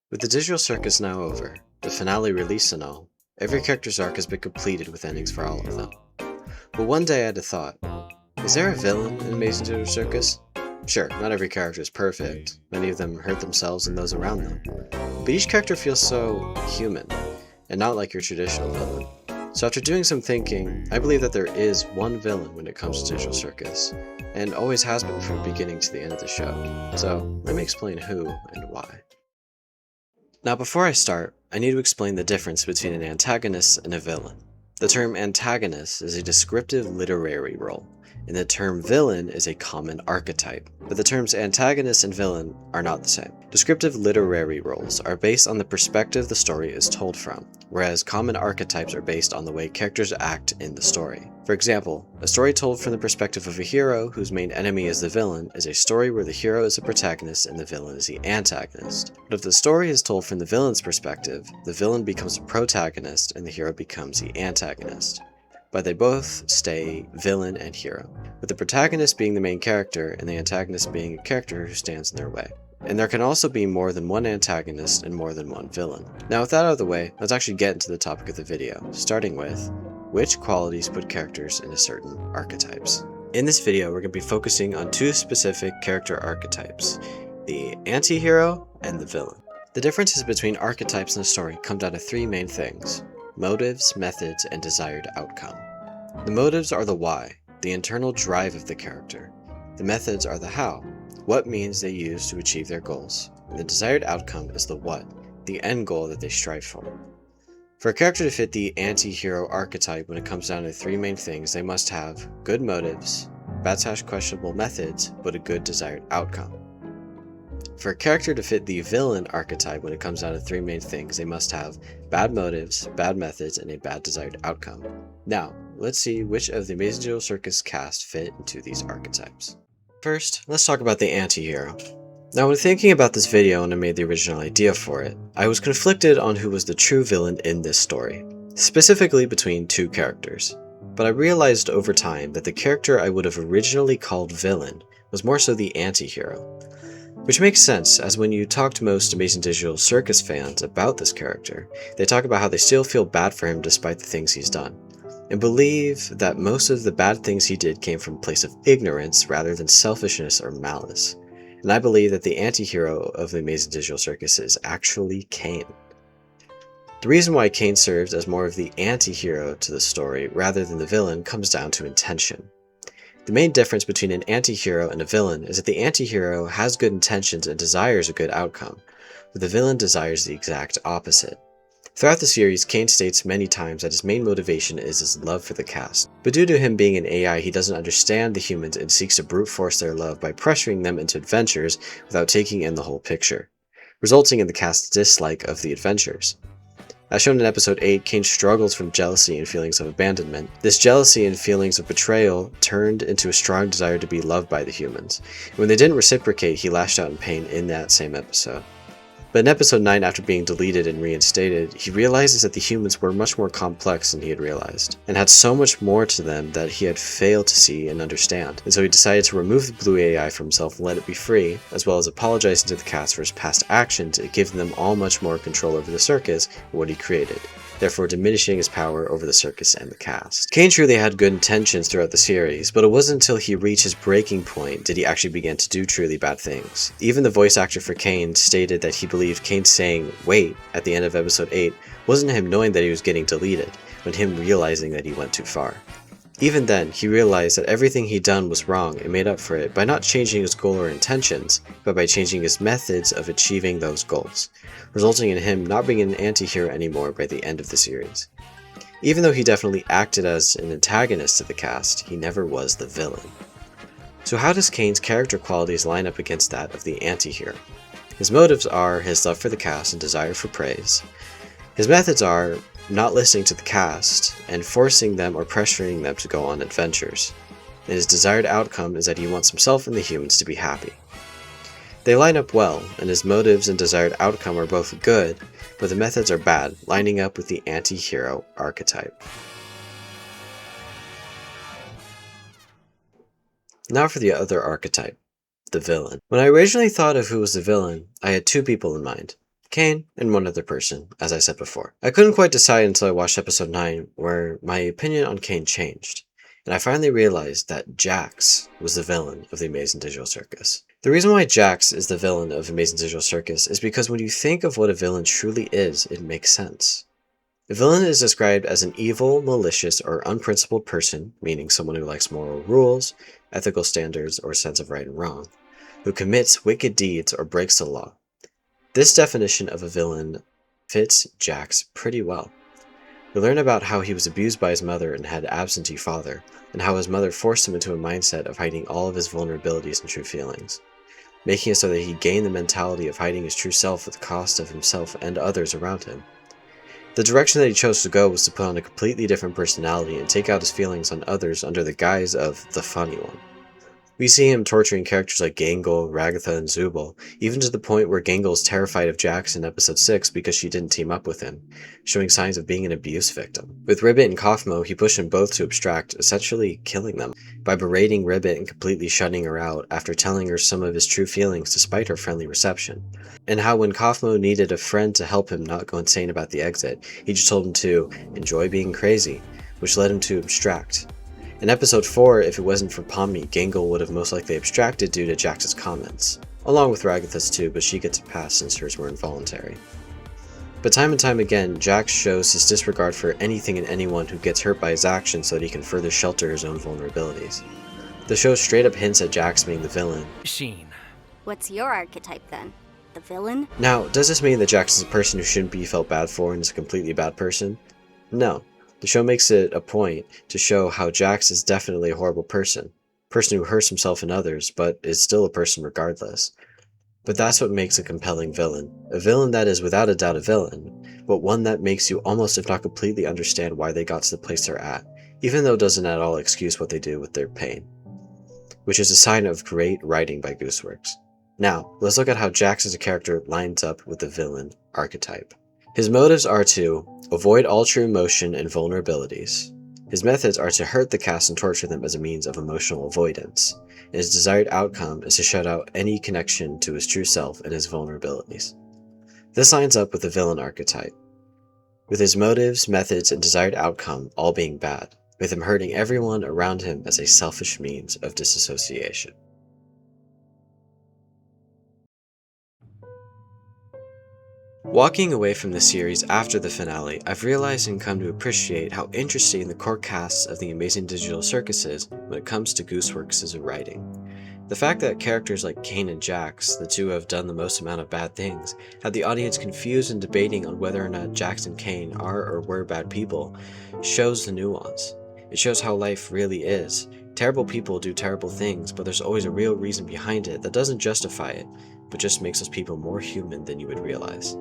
With the Digital Circus now over, the finale released and all, every character's arc has been completed with endings for all of them. But one day I had a thought, is there a villain in Amazing Digital Circus? Sure, not every character is perfect, many of them hurt themselves and those around them, but each character feels so human, and not like your traditional villain. So after doing some thinking, I believe that there is one villain when it comes to Digital Circus, and always has been from the beginning to the end of the show. So let me explain who and why. Now before I start, I need to explain the difference between an antagonist and a villain. The term antagonist is a descriptive literary role, and the term villain is a common archetype, but the terms antagonist and villain are not the same. Descriptive literary roles are based on the perspective the story is told from, whereas common archetypes are based on the way characters act in the story. For example, a story told from the perspective of a hero whose main enemy is the villain is a story where the hero is the protagonist and the villain is the antagonist. But if the story is told from the villain's perspective, the villain becomes the protagonist and the hero becomes the antagonist. But they both stay villain and hero, with the protagonist being the main character and the antagonist being a character who stands in their way. And there can also be more than one antagonist and more than one villain. Now with that out of the way, let's actually get into the topic of the video, starting with which qualities put characters into certain archetypes. In this video, we're going to be focusing on two specific character archetypes, the anti-hero and the villain. The differences between archetypes in a story come down to three main things: motives, methods, and desired outcome. The motives are the why, the internal drive of the character. The methods are the how, what means they use to achieve their goals. And the desired outcome is the what, the end goal that they strive for. For a character to fit the anti-hero archetype when it comes down to three main things, they must have good motives, bad/questionable methods, but a good desired outcome. For a character to fit the villain archetype when it comes down to three main things, they must have bad motives, bad methods, and a bad desired outcome. Now, let's see which of the Amazing Digital Circus cast fit into these archetypes. First, let's talk about the anti-hero. Now when thinking about this video and I made the original idea for it, I was conflicted on who was the true villain in this story, specifically between two characters. But I realized over time that the character I would have originally called villain was more so the anti-hero. Which makes sense, as when you talk to most Amazing Digital Circus fans about this character, they talk about how they still feel bad for him despite the things he's done, and believe that most of the bad things he did came from a place of ignorance rather than selfishness or malice. And I believe that the anti-hero of the Amazing Digital Circus is actually Cain. The reason why Cain serves as more of the anti-hero to the story rather than the villain comes down to intention. The main difference between an anti-hero and a villain is that the anti-hero has good intentions and desires a good outcome, but the villain desires the exact opposite. Throughout the series, Cain states many times that his main motivation is his love for the cast, but due to him being an AI, he doesn't understand the humans and seeks to brute force their love by pressuring them into adventures without taking in the whole picture, resulting in the cast's dislike of the adventures. As shown in episode 8, Cain struggles from jealousy and feelings of abandonment. This jealousy and feelings of betrayal turned into a strong desire to be loved by the humans. When they didn't reciprocate, he lashed out in pain in that same episode. But in episode 9, after being deleted and reinstated, he realizes that the humans were much more complex than he had realized, and had so much more to them that he had failed to see and understand. And so he decided to remove the blue AI from himself and let it be free, as well as apologizing to the cast for his past actions and giving them all much more control over the circus and what he created, therefore diminishing his power over the circus and the cast. Cain truly had good intentions throughout the series, but it wasn't until he reached his breaking point did he actually begin to do truly bad things. Even the voice actor for Cain stated that he believed Cain saying "wait" at the end of episode 8 wasn't him knowing that he was getting deleted, but him realizing that he went too far. Even then, he realized that everything he'd done was wrong and made up for it by not changing his goal or intentions, but by changing his methods of achieving those goals, resulting in him not being an anti-hero anymore by the end of the series. Even though he definitely acted as an antagonist to the cast, he never was the villain. So how does Cain's character qualities line up against that of the anti-hero? His motives are his love for the cast and desire for praise. His methods are not listening to the cast and forcing them or pressuring them to go on adventures. And his desired outcome is that he wants himself and the humans to be happy. They line up well, and his motives and desired outcome are both good, but the methods are bad, lining up with the anti-hero archetype. Now for the other archetype, the villain. When I originally thought of who was the villain, I had two people in mind, Kane, and one other person, as I said before. I couldn't quite decide until I watched episode 9, where my opinion on Kane changed, and I finally realized that Jax was the villain of the Amazing Digital Circus. The reason why Jax is the villain of Amazing Digital Circus is because when you think of what a villain truly is, it makes sense. A villain is described as an evil, malicious, or unprincipled person, meaning someone who lacks moral rules, ethical standards, or sense of right and wrong, who commits wicked deeds or breaks the law. This definition of a villain fits Jax pretty well. We learn about how he was abused by his mother and had an absentee father, and how his mother forced him into a mindset of hiding all of his vulnerabilities and true feelings, making it so that he gained the mentality of hiding his true self at the cost of himself and others around him. The direction that he chose to go was to put on a completely different personality and take out his feelings on others under the guise of the funny one. We see him torturing characters like Gangle, Ragatha, and Zubul, even to the point where Gangle is terrified of Jax in episode 6 because she didn't team up with him, showing signs of being an abuse victim. With Ribbit and Kaufmo, he pushed them both to abstract, essentially killing them, by berating Ribbit and completely shutting her out after telling her some of his true feelings despite her friendly reception. And how when Kaufmo needed a friend to help him not go insane about the exit, he just told him to enjoy being crazy, which led him to abstract. In episode 4, if it wasn't for Pomni, Gangle would have most likely abstracted due to Jax's comments, along with Ragatha's too, but she gets a pass since hers were involuntary. But time and time again, Jax shows his disregard for anything and anyone who gets hurt by his actions so that he can further shelter his own vulnerabilities. The show straight up hints at Jax being the villain. Sheen. What's your archetype then? The villain? Now, does this mean that Jax is a person who shouldn't be felt bad for and is a completely bad person? No. The show makes it a point to show how Jax is definitely a horrible person who hurts himself and others, but is still a person regardless. But that's what makes a compelling villain. A villain that is without a doubt a villain, but one that makes you almost if not completely understand why they got to the place they're at, even though it doesn't at all excuse what they do with their pain. Which is a sign of great writing by Gooseworks. Now, let's look at how Jax as a character lines up with the villain archetype. His motives are to avoid all true emotion and vulnerabilities. His methods are to hurt the cast and torture them as a means of emotional avoidance. And his desired outcome is to shut out any connection to his true self and his vulnerabilities. This lines up with the villain archetype, with his motives, methods, and desired outcome all being bad, with him hurting everyone around him as a selfish means of disassociation. Walking away from the series after the finale, I've realized and come to appreciate how interesting the core casts of the Amazing Digital Circus is when it comes to Gooseworks' writing. The fact that characters like Kane and Jax, the two who have done the most amount of bad things, had the audience confused and debating on whether or not Jax and Kane are or were bad people, shows the nuance. It shows how life really is. Terrible people do terrible things, but there's always a real reason behind it that doesn't justify it, but just makes those people more human than you would realize.